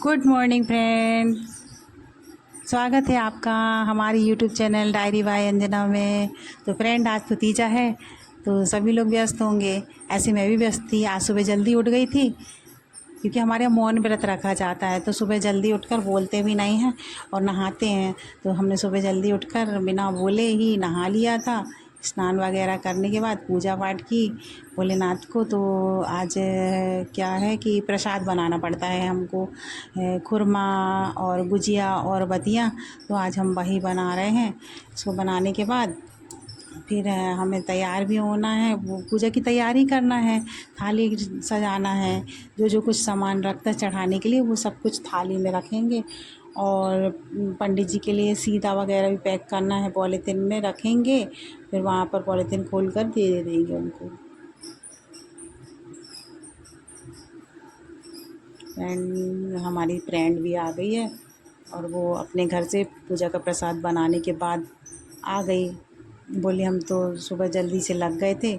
Good morning friend. स्वागत है आपका हमारी YouTube channel diary by Anjana में। तो फ्रेंड आज तो तीजा है तो सभी लोग व्यस्त होंगे, ऐसे मैं भी व्यस्त थी। आज सुबह जल्दी उठ गई थी क्योंकि हमारे यहाँ मौन व्रत रखा जाता है, तो सुबह जल्दी उठकर बोलते भी नहीं हैं और नहाते हैं। तो हमने सुबह जल्दी उठकर बिना बोले ही नहा लिया था। स्नान वगैरह करने के बाद पूजा पाठ की भोलेनाथ को। तो आज क्या है कि प्रसाद बनाना पड़ता है हमको, खुरमा और गुजिया और बतिया। तो आज हम वही बना रहे हैं। इसको बनाने के बाद फिर हमें तैयार भी होना है, वो पूजा की तैयारी करना है, थाली सजाना है। जो जो कुछ सामान रखता है चढ़ाने के लिए वो सब कुछ थाली में रखेंगे। और पंडित जी के लिए सीधा वगैरह भी पैक करना है, पॉलीथीन में रखेंगे। फिर वहाँ पर पॉलीथीन खोल कर दे देंगे उनको। फ्रेंड, हमारी फ्रेंड भी आ गई है और वो अपने घर से पूजा का प्रसाद बनाने के बाद आ गई। बोली हम तो सुबह जल्दी से लग गए थे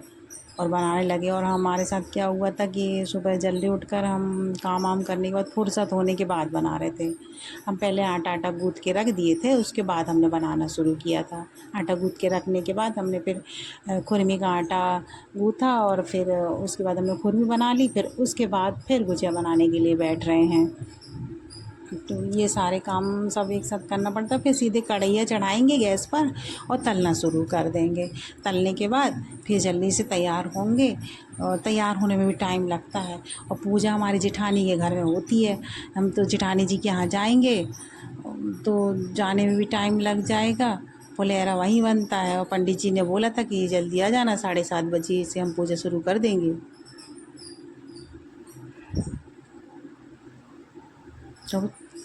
और बनाने लगे। और हमारे साथ क्या हुआ था कि सुबह जल्दी उठकर हम काम वाम करने के बाद फुर्सत होने के बाद बना रहे थे। हम पहले आटा गूँथ के रख दिए थे, उसके बाद हमने बनाना शुरू किया था। आटा गूँथ के रखने के बाद हमने फिर खुरमी का आटा गूँथा और फिर उसके बाद हमने खुरमी बना ली। फिर उसके बाद फिर गुजिया बनाने के लिए बैठ रहे हैं। तो ये सारे काम सब एक साथ करना पड़ता है। फिर सीधे कढ़ैया चढ़ाएंगे गैस पर और तलना शुरू कर देंगे। तलने के बाद फिर जल्दी से तैयार होंगे और तैयार होने में भी टाइम लगता है। और पूजा हमारी जेठानी के घर में होती है, हम तो जेठानी जी के यहाँ जाएंगे तो जाने में भी टाइम लग जाएगा। पुलियारा वहीं बनता है और पंडित जी ने बोला था कि जल्दी आ जाना, 7:30 बजे से हम पूजा शुरू कर देंगे। तो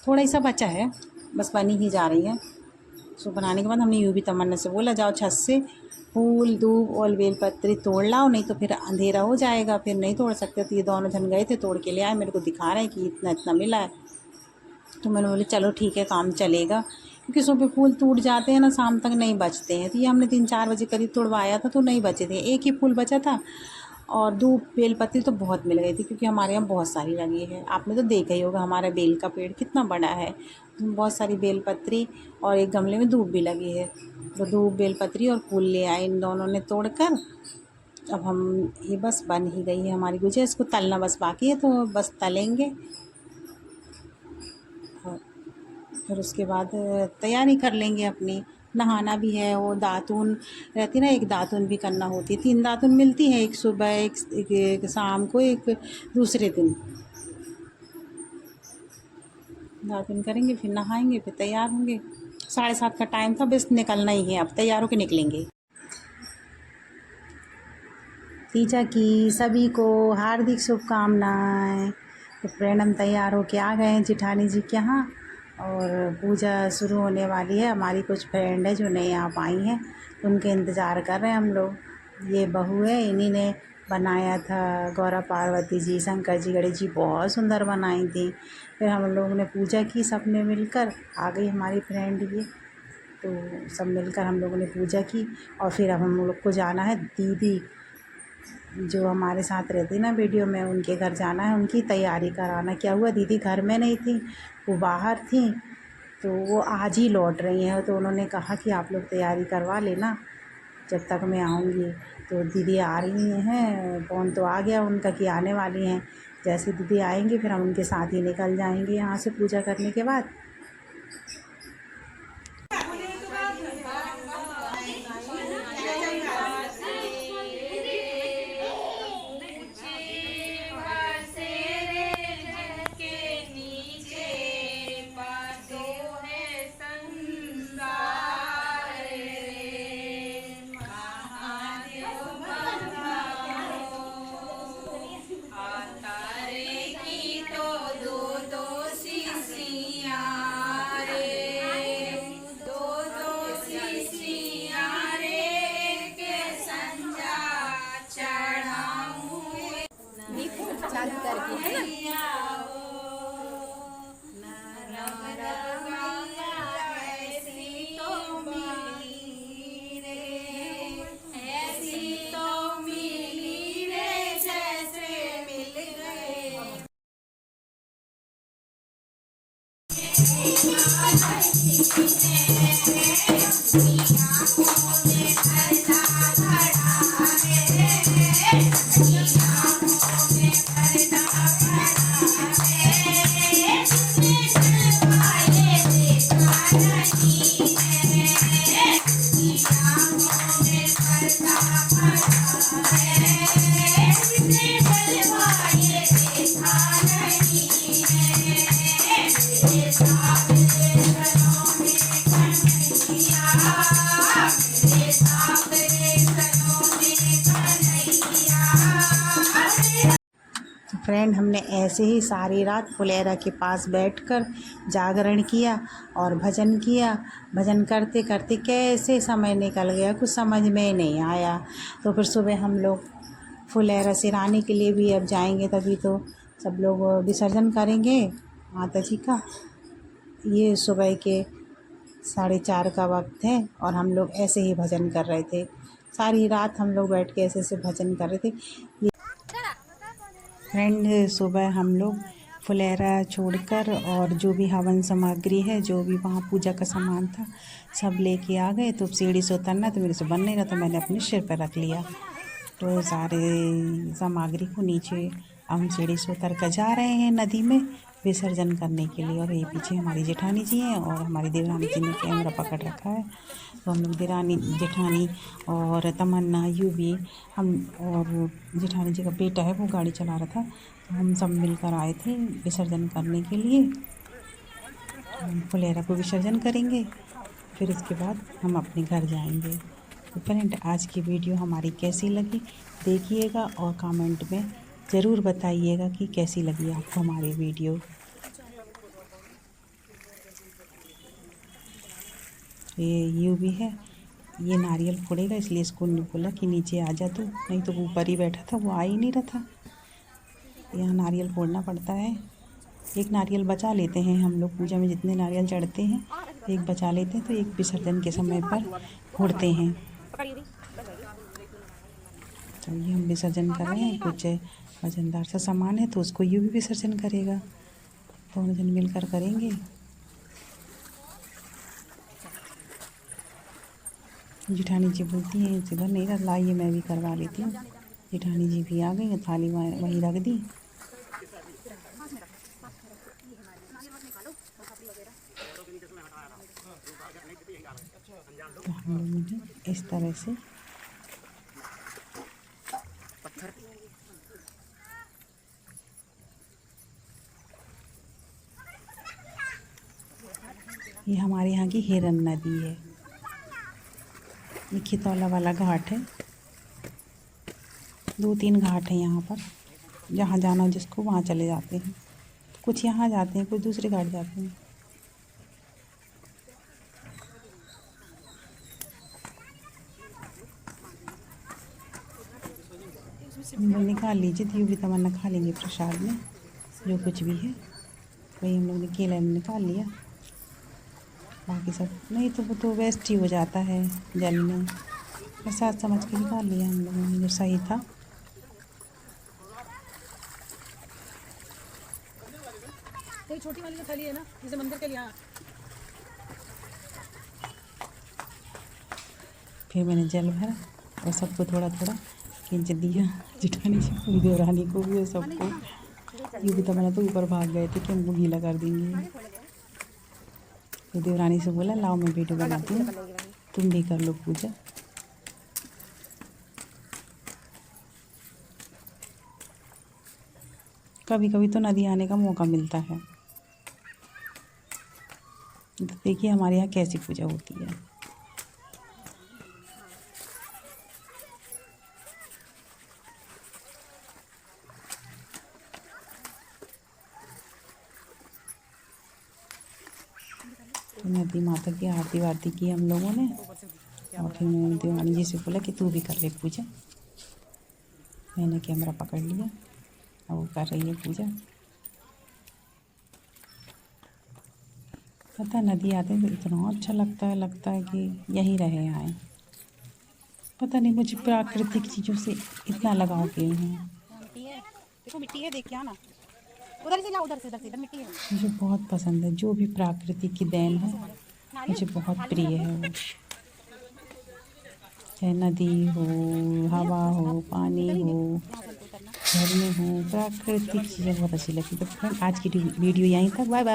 थोड़ा ही सा बचा है, बस बनी ही जा रही है। सो बनाने के बाद हमने यूँ भी तमन्ना से बोला जाओ छत से फूल दूब और बेलपत्री तोड़ लाओ, नहीं तो फिर अंधेरा हो जाएगा, फिर नहीं तोड़ सकते। तो ये दोनों जन गए थे, तोड़ के ले आए, मेरे को दिखा रहे हैं कि इतना इतना मिला है। तो मैंने बोली चलो ठीक है, काम चलेगा। क्योंकि सुबह फूल टूट जाते हैं ना, शाम तक नहीं बचते हैं। तो ये हमने 3-4 बजे करीब तोड़वाया था तो नहीं बचे थे, एक ही फूल बचा था। और दूब बेलपत्री तो बहुत मिल गई थी क्योंकि हमारे यहाँ बहुत सारी लगी है। आपने तो देखा ही होगा हमारा बेल का पेड़ कितना बड़ा है। बहुत सारी बेलपत्री और एक गमले में दूब भी लगी है। तो दूब बेलपत्री और फूल ले आए इन दोनों ने तोड़कर। अब हम ये बस बन ही गई है हमारी गुजिया, इसको तलना बस बाकी है, तो बस तलेंगे और फिर उसके बाद तैयारी कर लेंगे अपनी। नहाना भी है, वो दातून रहती ना, एक दातून भी करना होती है। 3 दातून मिलती है, एक सुबह एक शाम को, एक दूसरे दिन दातून करेंगे। फिर नहाएंगे, फिर तैयार होंगे। 7:30 का टाइम था, बस निकलना ही है, अब तैयार होकर निकलेंगे। तीजा की सभी को हार्दिक शुभकामनाएं। तो फ्रेंड हम तैयार होके आ गए हैं जेठानी जी के यहाँ और पूजा शुरू होने वाली है। हमारी कुछ फ्रेंड है जो नहीं आ पाई हैं, उनके इंतज़ार कर रहे हैं हम लोग। ये बहू है, इन्हीं ने बनाया था गौरा पार्वती जी, शंकर जी, गणेश जी, बहुत सुंदर बनाई थी। फिर हम लोगों ने पूजा की, सब ने मिलकर। आ गई हमारी फ्रेंड ये, तो सब मिलकर हम लोगों ने पूजा की। और फिर अब हम लोग को जाना है दीदी जो हमारे साथ रहती ना वीडियो में, उनके घर जाना है, उनकी तैयारी कराना। क्या हुआ, दीदी घर में नहीं थी, वो बाहर थी, तो वो आज ही लौट रही हैं। तो उन्होंने कहा कि आप लोग तैयारी करवा लेना जब तक मैं आऊँगी। तो दीदी आ रही हैं, फ़ोन तो आ गया उनका कि आने वाली हैं। जैसे दीदी आएंगी फिर हम उनके साथ ही निकल जाएंगे यहाँ से पूजा करने के बाद। फ्रेंड, हमने ऐसे ही सारी रात फुलेरा के पास बैठकर जागरण किया और भजन किया। भजन करते करते कैसे समय निकल गया कुछ समझ में नहीं आया। तो फिर सुबह हम लोग फुलेरा सिराने के लिए भी अब जाएंगे, तभी तो सब लोग विसर्जन करेंगे माता जी का। ये सुबह के 4:30 का वक्त है और हम लोग ऐसे ही भजन कर रहे थे। सारी रात हम लोग बैठ के ऐसे ऐसे भजन कर रहे थे। फ्रेंड, सुबह हम लोग फुलेरा छोड़कर और जो भी हवन सामग्री है, जो भी वहाँ पूजा का सामान था, सब लेके आ गए। तो सीढ़ी से उतरना तो मेरे से बन नहीं रहा, तो मैंने अपने सिर पर रख लिया। तो सारे सामग्री को नीचे हम सीढ़ी से उतर कर जा रहे हैं नदी में विसर्जन करने के लिए। और ये पीछे हमारी जेठानी जी हैं और हमारी देवरानी जी ने कैमरा पकड़ रखा है। तो हम लोग देवरानी जेठानी और तमन्ना यूवी हम और जेठानी जी का बेटा है वो गाड़ी चला रहा था, तो हम सब मिलकर आए थे विसर्जन करने के लिए। हम फुलेरा को विसर्जन करेंगे, फिर उसके बाद हम अपने घर जाएंगे। तो फ्रेंड, आज की वीडियो हमारी कैसी लगी देखिएगा और कमेंट में ज़रूर बताइएगा कि कैसी लगी आपको हमारी वीडियो। ये यू भी है, ये नारियल फोड़ेगा, इसलिए इसको बोला कि नीचे आ जा, तो नहीं तो वो ऊपर ही बैठा था, वो आ ही नहीं रहा था। यहाँ नारियल फोड़ना पड़ता है। एक नारियल बचा लेते हैं हम लोग, पूजा में जितने नारियल चढ़ते हैं एक बचा लेते हैं, तो एक विसर्जन के समय पर फोड़ते हैं। तो ये हम विसर्जन कर रहे हैं। कुछ वजनदार सा सामान है तो उसको यूँ भी विसर्जन करेगा, दोनों जन मिलकर करेंगे। जेठानी जी बोलती हैं इधर नहीं रख, लाइए मैं भी करवा लेती हूँ। जेठानी जी भी आ गई, थाली वहीं रख दी। तो हम लोगों ने इस तरह से ये हमारे यहाँ की हिरन नदी है। ये खितौला वाला घाट है। 2-3 घाट हैं यहाँ पर, जहाँ जाना जिसको वहाँ चले जाते हैं। कुछ यहाँ जाते हैं, कुछ दूसरे घाट जाते हैं। निकाल लीजिए, तो भी तमन्ना खा लेंगे प्रसाद में जो कुछ भी है। वही हम लोग ने केला में निकाल लिया, बाकी सब नहीं तो वो तो वेस्ट ही हो जाता है जल में। प्रसाद समझ के निकाल लिया हम लोगों ने, जो सही था। छोटी वाली जो थाली है ना, जैसे मंदिर के लिए। फिर मैंने जल भरा और सबको थोड़ा थोड़ा खींच दिया, जेठानी जी को, देवरानी को भी और सबको। ये भी तमन्ना तो ऊपर भाग गए थे कि हमको गीला कर देंगे। तो देवरानी से बोला लाओ मैं वीडियो बनाती हूँ, तुम भी कर लो पूजा। कभी कभी तो नदी आने का मौका मिलता है। तो देखिए हमारे यहाँ कैसी पूजा होती है। तो नदी माता की आरती वारती की हम लोगों ने, और फिर मैंने देवानी जी से बोला कि तू भी कर ले पूजा। मैंने कैमरा पकड़ लिया और वो कर रही है पूजा। पता नदी आते तो इतना अच्छा लगता है कि यहीं रहे आए। पता नहीं मुझे प्राकृतिक चीज़ों से इतना लगाव क्यों है। देखो मिट्टी है, देख के आना। उधर से ना, उधर से, इधर मिट्टी है। मुझे बहुत पसंद है जो भी प्राकृतिक की देन है, मुझे बहुत प्रिय है वो। चाहे नदी हो, हवा हो, पानी हो, झरने हो, प्राकृतिक चीज़ें बहुत अच्छी लगती है। तो फ्रेंड आज की वीडियो यहीं तक। Bye bye.